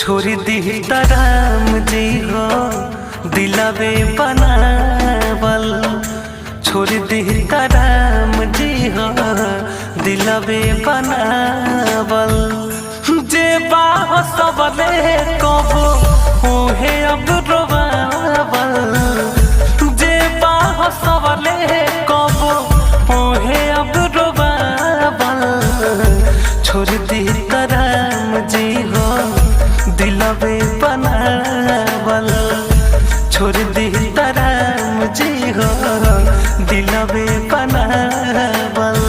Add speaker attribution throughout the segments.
Speaker 1: छोड़ दी राम जी हो दिलवे बनावल। छोड़ दी राम जी हो दिलवे बनावल। जे बाह सबले कबो उहे अब रोवावल। जे बाह सबले कबो उहे अब रोवावल। छोड़ दी राम जी हो दिलवे बनावल। छोड़ दी राम जी हो दिलवे बनावल।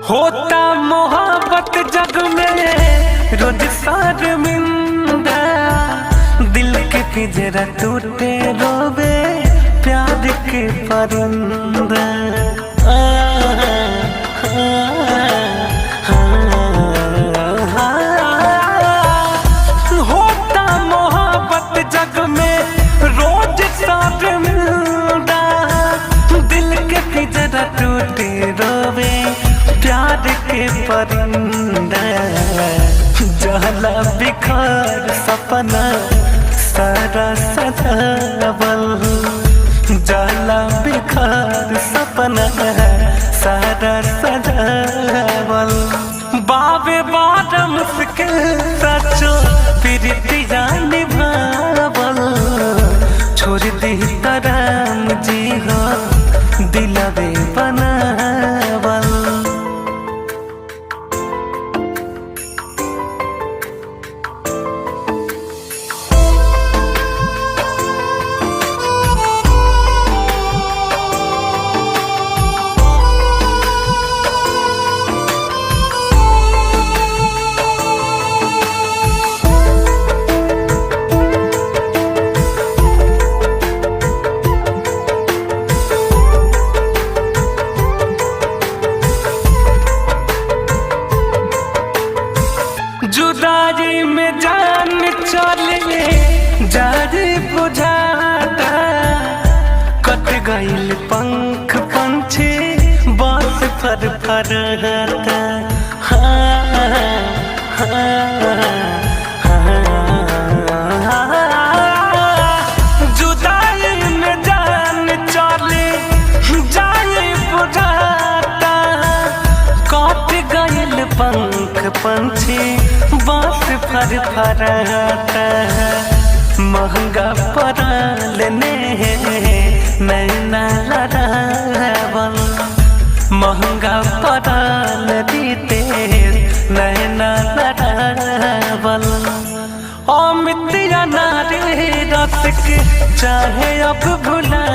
Speaker 1: होता मोहब्बत जग में रोज शर्मिंदा। दिल के पिंजरा टूटे रोवे प्यार के परिंदा। होता मोहब्बत जग में रोज शर्मिंदा। दिल के पिंजरा टूटे रोवे प्यार के परिंदा। जहला बिखर सपना सारा सजावल। जहला बिखर सपना सारा सजावल। बाबे बार मुश्किल सचो प्रीतिया निभावल। छोड़ दी राम जी हो दिलवे बनावल। जुदाई में जान चले जारी बुझाता। कट गईल पंख पंछी बस फरफराता। जुदाई में जान चले जारी बुझाता। कट गईल पंख पंछी बात फरफराता। महंगा पड़ल नैना लड़ावल। महंगा पड़ल दीते नैना लड़ावल। अमित नारी रस के चाहे अब भुला